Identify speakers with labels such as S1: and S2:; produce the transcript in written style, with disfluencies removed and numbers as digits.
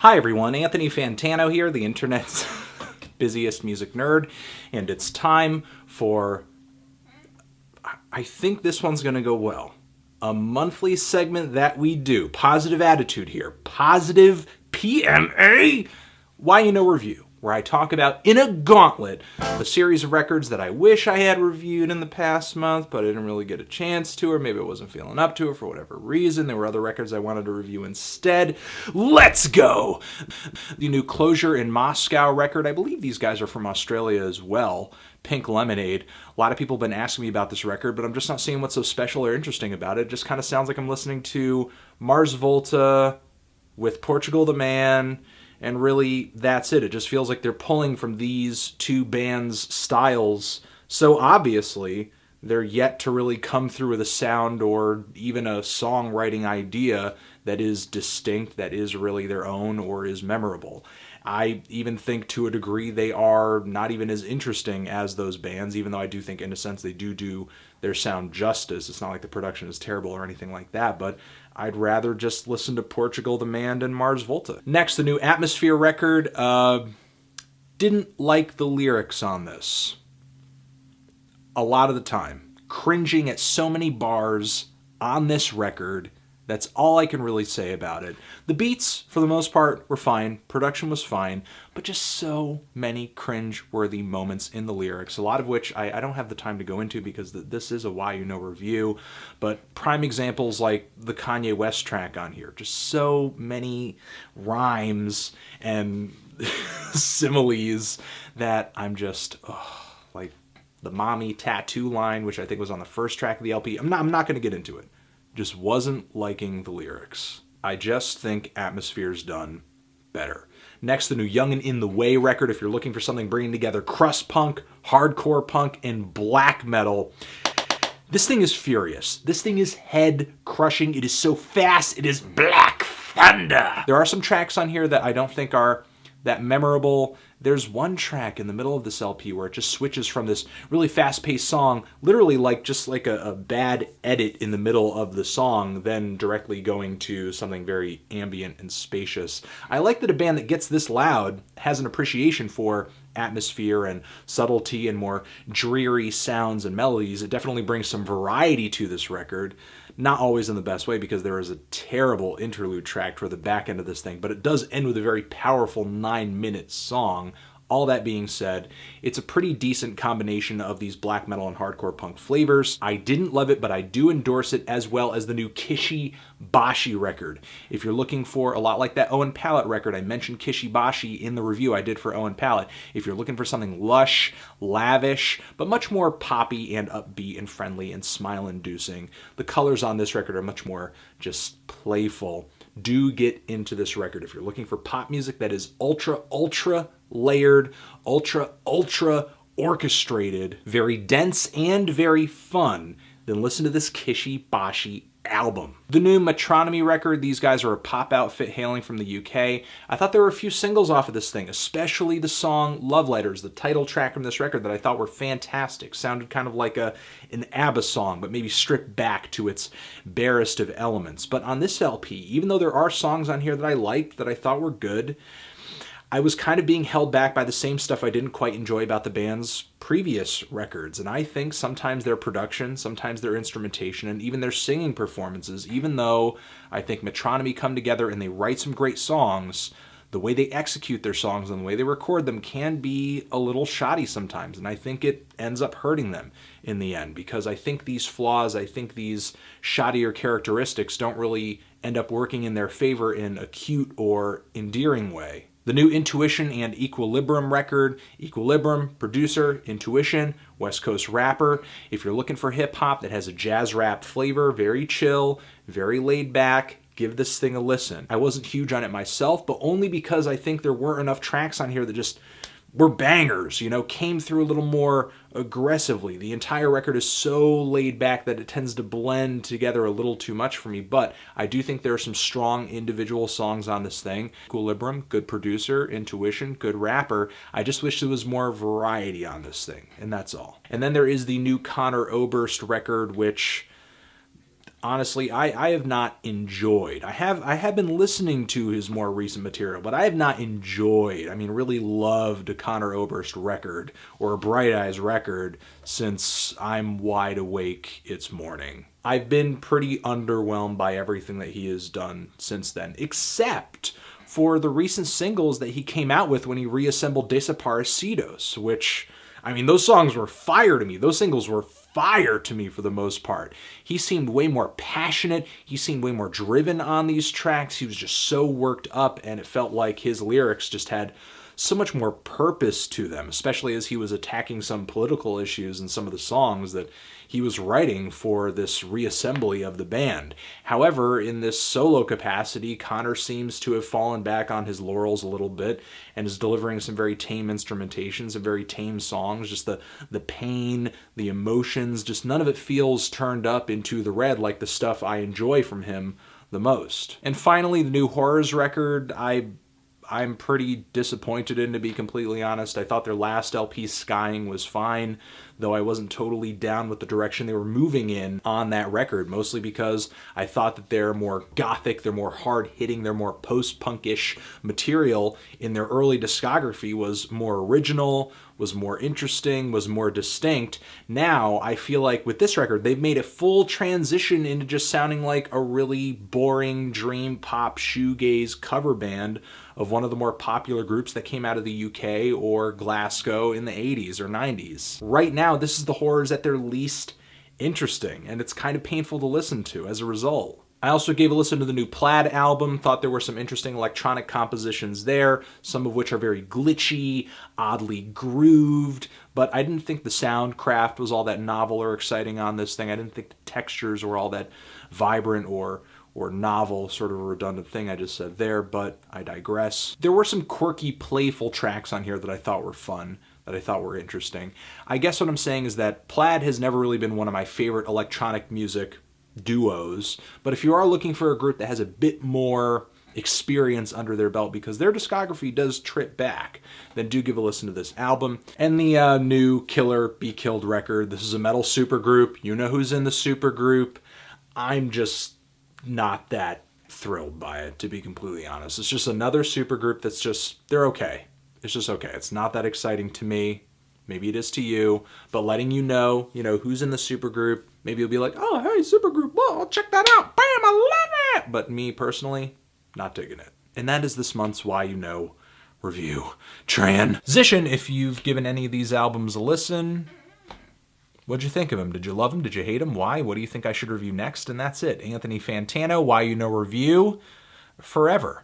S1: Hi everyone, Anthony Fantano here, the internet's busiest music nerd, and it's time for, I think this one's going to go well, a monthly segment that we do. Positive attitude here. Positive PMA. Why You Know Review, where I talk about, in a gauntlet, a series of records that I wish I had reviewed in the past month, but I didn't really get a chance to, or maybe I wasn't feeling up to it for whatever reason. There were other records I wanted to review instead. Let's go! The new Closure in Moscow record, I believe these guys are from Australia as well, Pink Lemonade. A lot of people have been asking me about this record, but I'm just not seeing what's so special or interesting about it. It just kind of sounds like I'm listening to Mars Volta with Portugal the Man, and really, that's it. It just feels like they're pulling from these two bands' styles. So obviously, they're yet to really come through with a sound or even a songwriting idea that is distinct, that is really their own or is memorable. I even think to a degree they are not even as interesting as those bands, even though I do think in a sense they do their sound justice. It's not like the production is terrible or anything like that, but I'd rather just listen to Portugal the Man and Mars Volta. Next, the new Atmosphere record. Didn't like the lyrics on this. A lot of the time. Cringing at so many bars on this record. That's all I can really say about it. The beats, for the most part, were fine. Production was fine. But just so many cringe-worthy moments in the lyrics, a lot of which I don't have the time to go into because this is a Why You Know review. But prime examples like the Kanye West track on here. Just so many rhymes and similes that I'm just, like the mommy tattoo line, which I think was on the first track of the LP. I'm not going to get into it. Just wasn't liking the lyrics. I just think Atmosphere's done better. Next, the new Young and In the Way record. If you're looking for something bringing together crust punk, hardcore punk, and black metal, this thing is furious. This thing is head-crushing. It is so fast. It is Black Thunder. There are some tracks on here that I don't think are that memorable. There's one track in the middle of this LP where it just switches from this really fast-paced song, literally just like a bad edit in the middle of the song, then directly going to something very ambient and spacious. I like that a band that gets this loud has an appreciation for atmosphere and subtlety and more dreary sounds and melodies. It definitely brings some variety to this record. Not always in the best way, because there is a terrible interlude track toward the back end of this thing, but it does end with a very powerful 9-minute song. All that being said, it's a pretty decent combination of these black metal and hardcore punk flavors. I didn't love it, but I do endorse it, as well as the new KISHI BASHI record. If you're looking for a lot like that Owen Pallett record, I mentioned KISHI BASHI in the review I did for Owen Pallett. If you're looking for something lush, lavish, but much more poppy and upbeat and friendly and smile-inducing, the colors on this record are much more just playful. Do get into this record. If you're looking for pop music that is ultra layered, ultra orchestrated, very dense and very fun, then listen to this KISHI BASHI album. The new METRONOMY record, these guys are a pop outfit hailing from the UK. I thought there were a few singles off of this thing, especially the song Love Letters, the title track from this record, that I thought were fantastic. Sounded kind of like an ABBA song, but maybe stripped back to its barest of elements. But on this LP, even though there are songs on here that I liked, that I thought were good, I was kind of being held back by the same stuff I didn't quite enjoy about the band's previous records. And I think sometimes their production, sometimes their instrumentation, and even their singing performances, even though I think Metronomy come together and they write some great songs, the way they execute their songs and the way they record them can be a little shoddy sometimes. And I think it ends up hurting them in the end, because I think these flaws, I think these shoddier characteristics don't really end up working in their favor in a cute or endearing way. The new Intuition and Equilibrium record. Equilibrium, producer, Intuition, West Coast rapper. If you're looking for hip-hop that has a jazz rap flavor, very chill, very laid back, give this thing a listen. I wasn't huge on it myself, but only because I think there weren't enough tracks on here that just were bangers, came through a little more aggressively. The entire record is so laid back that it tends to blend together a little too much for me, but I do think there are some strong individual songs on this thing. Equilibrium, good producer. Intuition, good rapper. I just wish there was more variety on this thing, and that's all. And then there is the new CONOR Oberst record, which honestly, I have not enjoyed. I have been listening to his more recent material, but I have not enjoyed, I mean, really loved a Conor Oberst record or a Bright Eyes record since I'm Wide Awake It's Morning. I've been pretty underwhelmed by everything that he has done since then, except for the recent singles that he came out with when he reassembled Desaparecidos, which, I mean, those songs were fire to me. Those singles were fire to me for the most part. He seemed way more passionate. He seemed way more driven on these tracks. He was just so worked up, and it felt like his lyrics just had so much more purpose to them, especially as he was attacking some political issues in some of the songs that he was writing for this reassembly of the band. However, in this solo capacity, Conor seems to have fallen back on his laurels a little bit and is delivering some very tame instrumentations and very tame songs. Just the pain, the emotions, just none of it feels turned up into the red like the stuff I enjoy from him the most. And finally, the new Horrors record, I'm pretty disappointed in, to be completely honest. I thought their last LP, Skying, was fine, though I wasn't totally down with the direction they were moving in on that record, mostly because I thought that they're more gothic, they're more hard-hitting, they're more post-punkish material in their early discography was more original, was more interesting, was more distinct. Now, I feel like with this record, they've made a full transition into just sounding like a really boring dream pop shoegaze cover band of one of the more popular groups that came out of the UK or Glasgow in the 80s or 90s. Right now, this is the Horrors at their least interesting, and it's kind of painful to listen to as a result. I also gave a listen to the new Plaid album, thought there were some interesting electronic compositions there, some of which are very glitchy, oddly grooved, but I didn't think the soundcraft was all that novel or exciting on this thing. I didn't think the textures were all that vibrant or novel, sort of a redundant thing I just said there, but I digress. There were some quirky, playful tracks on here that I thought were fun, that I thought were interesting. I guess what I'm saying is that Plaid has never really been one of my favorite electronic music duos, but if you are looking for a group that has a bit more experience under their belt, because their discography does trip back, then do give a listen to this album. And the new Killer Be Killed record. This is a metal supergroup. You know who's in the supergroup. I'm just not that thrilled by it, to be completely honest. It's just another supergroup that's just, they're okay. It's just okay. It's not that exciting to me. Maybe it is to you, but letting you know who's in the supergroup. Maybe you'll be like, oh, hey, supergroup, whoa, I'll check that out. Bam, I love it. But me personally, not digging it. And that is this month's Why You Know review. Transition. If you've given any of these albums a listen, what'd you think of them? Did you love them? Did you hate them? Why? What do you think I should review next? And that's it. Anthony Fantano, Why You Know review, forever.